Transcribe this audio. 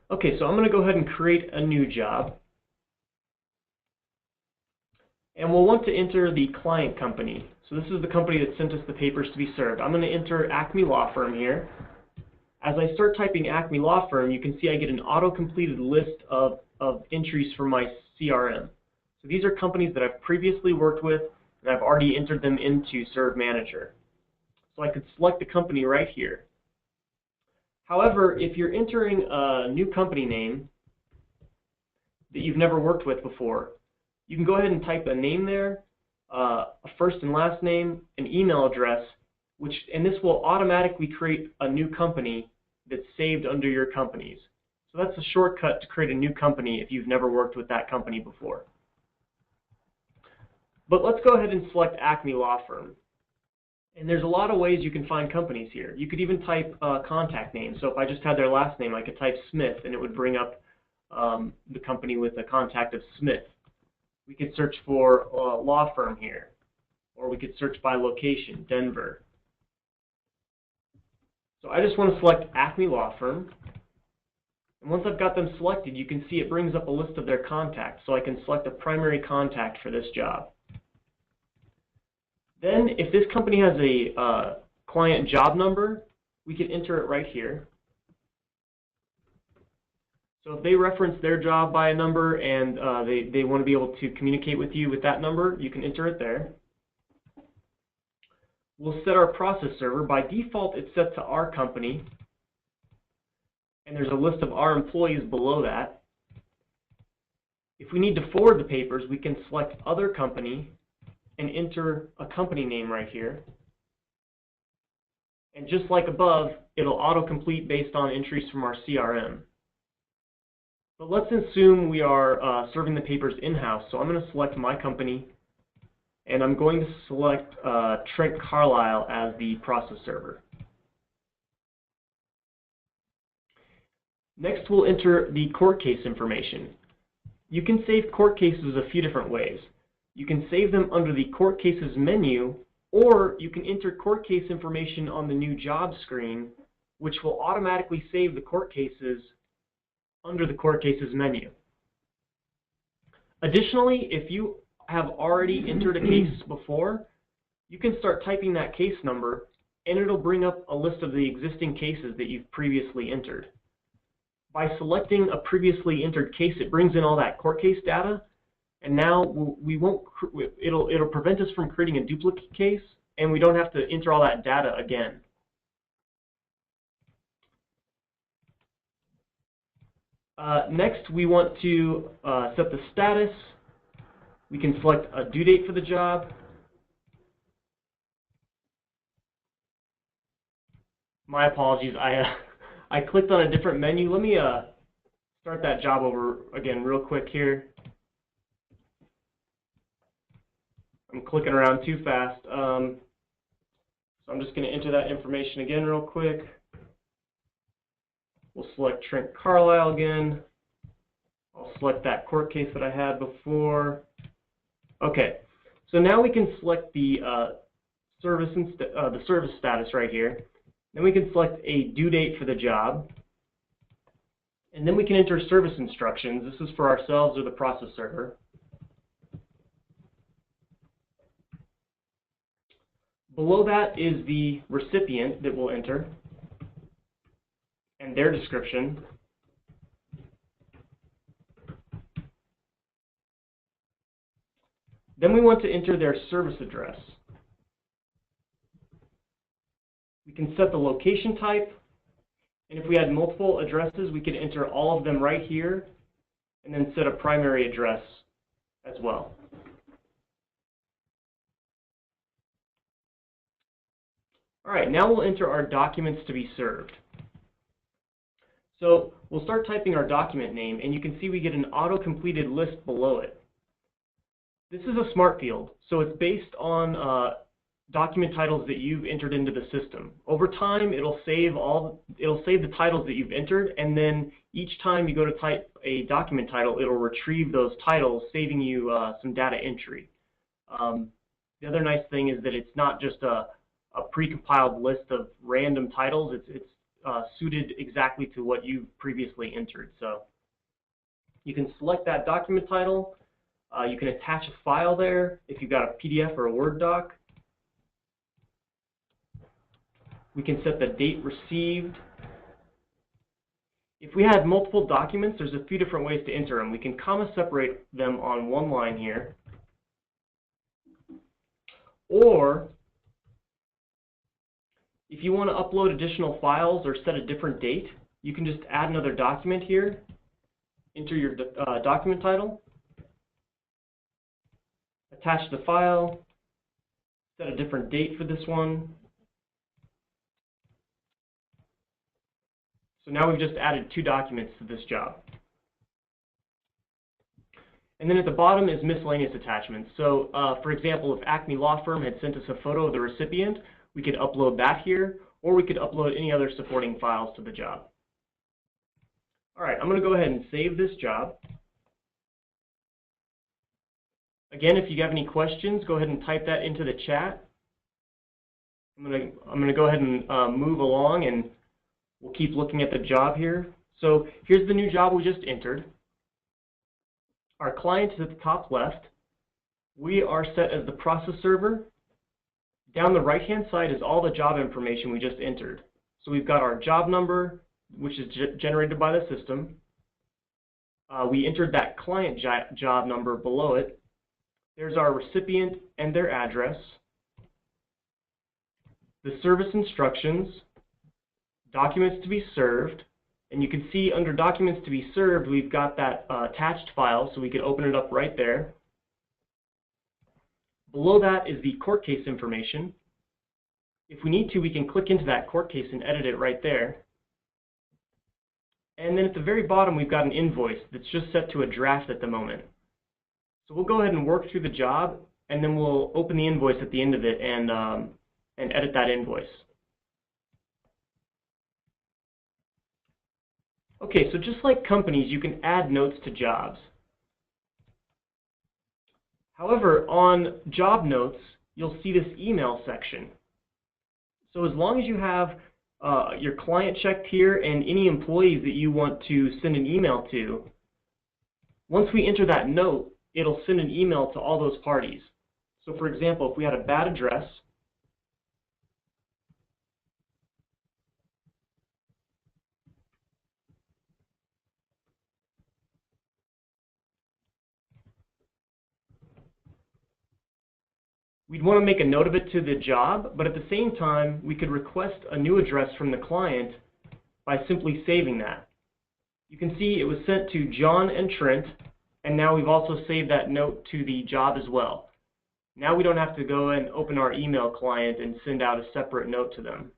Okay, so I'm going to go ahead and create a new job. And we'll want to enter the client company. So this is the company that sent us the papers to be served. I'm going to enter Acme Law Firm here. As I start typing Acme Law Firm, you can see I get an auto-completed list of entries from my CRM. So these are companies that I've previously worked with, and I've already entered them into ServeManager. So I could select the company right here. However, if you're entering a new company name that you've never worked with before, you can go ahead and type a name there, a first and last name, an email address, and this will automatically create a new company that's saved under your companies. So that's a shortcut to create a new company if you've never worked with that company before. But let's go ahead and select Acme Law Firm. And there's a lot of ways you can find companies here. You could even type contact names. So if I just had their last name, I could type Smith, and it would bring up the company with a contact of Smith. We could search for a law firm here, or we could search by location, Denver. So I just want to select Acme Law Firm. And once I've got them selected, you can see it brings up a list of their contacts, so I can select a primary contact for this job. Then, if this company has a client job number, we can enter it right here. So if they reference their job by a number and they want to be able to communicate with you with that number, you can enter it there. We'll set our process server. By default, it's set to our company, and there's a list of our employees below that. If we need to forward the papers, we can select Other Company and enter a company name right here. And just like above, it'll autocomplete based on entries from our CRM. But let's assume we are serving the papers in-house. So I'm going to select my company, and I'm going to select Trent Carlisle as the process server. Next, we'll enter the court case information. You can save court cases a few different ways. You can save them under the Court Cases menu, or you can enter court case information on the new job screen, which will automatically save the court cases under the Court Cases menu. Additionally, if you have already entered a case before, you can start typing that case number, and it'll bring up a list of the existing cases that you've previously entered. By selecting a previously entered case, it brings in all that court case data. And now it'll prevent us from creating a duplicate case, and we don't have to enter all that data again. Next, we want to set the status. We can select a due date for the job. My apologies, I clicked on a different menu. Let me start that job over again real quick here. I'm clicking around too fast. So I'm just going to enter that information again real quick. We'll select Trent Carlisle again. I'll select that court case that I had before. Okay, so now we can select the service status right here. Then we can select a due date for the job. And then we can enter service instructions. This is for ourselves or the process server. Below that is the recipient that we'll enter and their description. Then we want to enter their service address. We can set the location type, and if we had multiple addresses, we could enter all of them right here and then set a primary address as well. All right, now we'll enter our documents to be served. So we'll start typing our document name, and you can see we get an auto-completed list below it. This is a smart field, so it's based on document titles that you've entered into the system. Over time, it'll save the titles that you've entered, and then each time you go to type a document title, it'll retrieve those titles, saving you some data entry. The other nice thing is that it's not just a precompiled list of random titles. It's suited exactly to what you previously entered. So you can select that document title. You can attach a file there if you've got a PDF or a Word doc. We can set the date received. If we had multiple documents, there's a few different ways to enter them. We can comma separate them on one line here. Or if you want to upload additional files or set a different date, you can just add another document here, enter your document title, attach the file, set a different date for this one. So now we've just added 2 documents to this job. And then at the bottom is miscellaneous attachments. So for example, if Acme Law Firm had sent us a photo of the recipient, we could upload that here, or we could upload any other supporting files to the job. All right, I'm going to go ahead and save this job. Again, if you have any questions, go ahead and type that into the chat. I'm going to go ahead and move along, and we'll keep looking at the job here. So here's the new job we just entered. Our client is at the top left. We are set as the process server. Down the right-hand side is all the job information we just entered. So we've got our job number, which is generated by the system. We entered that client job number below it. There's our recipient and their address. The service instructions, documents to be served, and you can see under documents to be served, we've got that attached file, so we can open it up right there. Below that is the court case information. If we need to, we can click into that court case and edit it right there. And then at the very bottom, we've got an invoice that's just set to a draft at the moment. So we'll go ahead and work through the job, and then we'll open the invoice at the end of it and edit that invoice. Okay, so just like companies, you can add notes to jobs. However, on job notes, you'll see this email section. So as long as you have your client checked here and any employees that you want to send an email to, once we enter that note, it'll send an email to all those parties. So for example, if we had a bad address, we'd want to make a note of it to the job, but at the same time, we could request a new address from the client by simply saving that. You can see it was sent to John and Trent, and now we've also saved that note to the job as well. Now we don't have to go and open our email client and send out a separate note to them.